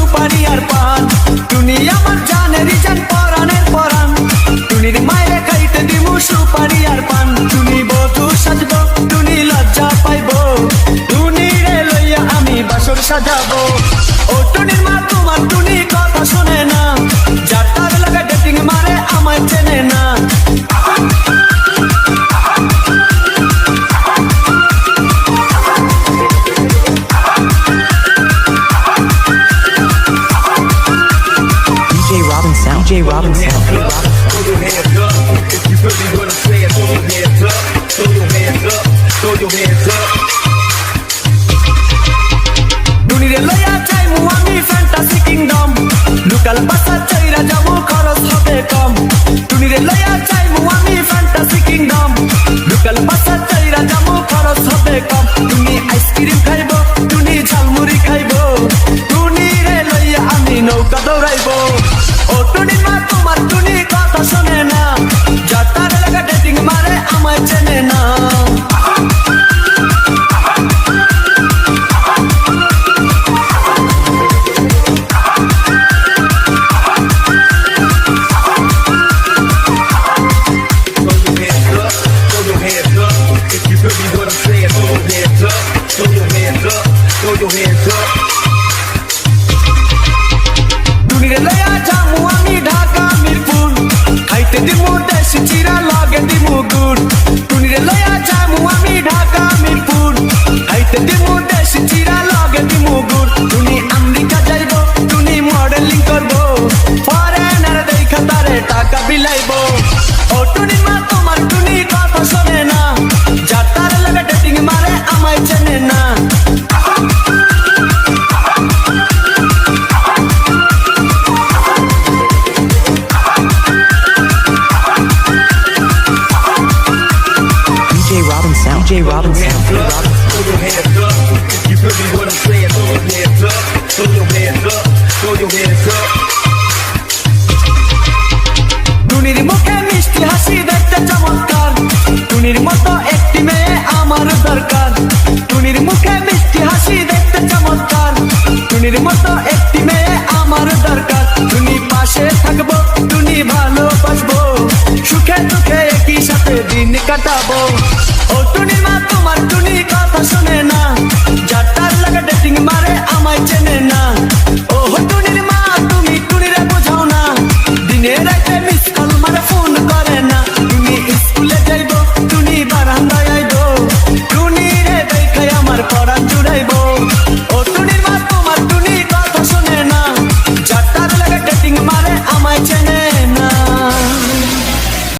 সুপারি আর পান। টুনি আমার জানেরই জান পরানের পরান, টুনির মায়ের খাইতে দিমু সুপারি আর পান। টুনি বধূ সাজবো, টুনি লজ্জা পাইবো, টুনিরে লইয়া আমি বাসর সাজাবো। ও টুনির মা তোমার টুনি কথা শোনে না, যার তার লাগা ডেটিং মারে আমায় চেনে না। DJ Robin Sound. DJ Robin Sound. Throw your hands up if you feel me when I'm saying throw your hands up. Throw your hands up. Throw your hands up. টুনিরে লইয়া যাইমু আমি ফ্যান্টাসি কিংডম, লোকাল বাসা চাইরা যাবো খরচ হবে কম। টুনিরে লইয়া যাইমু আমি fantasy kingdom, local বাসা চাইরা যাবো খরচ হবে কম। টুনি আইসক্রিম খাইবো, টুনি ঝালমুড়ি খাইবো, টুনিরে লইয়া আমি নৌকা দৌড়াইবো। ও টুনির মা তোমার টুনি কথা শোনে না, যার তার লাগা ডেটিং মারে আমায় চেনে না। Throw your hands up. Throw your hands up if you feel me when I'm saying throw your hands up. Throw your hands up. Throw your hands up. টুনিরে লইয়া যামু আমি ঢাকা মিরপুর, খাইতে দিমু দেশি চিরা লগে দিমু গুড়। টুনিরে লইয়া যামু আমি ঢাকা মিরপুর, খাইতে দিমু দেশি চিরা লগে দিমু গুড়। টুনি আমেরিকা যাইবো, টুনি মডেলিং করবো, ফরেনার দেখা তারে টাকা বিলাইবো। ও টুনির মা তোমার টুনি কথা শোনে না, যার তার লাগে ডেটিং মারে আমায় চেনে না। DJ Robin Sound. DJ Robin Sound. Throw your hands up if you feel me when I'm saying throw your hands up. Throw your hands up. Throw your hands up. টুনির মুখে মিষ্টি হাসি দেখতে চমৎকার, টুনির মতো একটি মেয়ে আমার দরকার। টুনির মুখে মিষ্টি হাসি দেখতে চমৎকার, টুনির মতো একটি মেয়ে আমার দরকার। টুনি পাশে থাকবো, টুনি ভালোবাসবো, সুখে দুঃখে একই সাথে দিন কাটাবো। ও টুনির মা তোমার টুনি কথা শোনে না,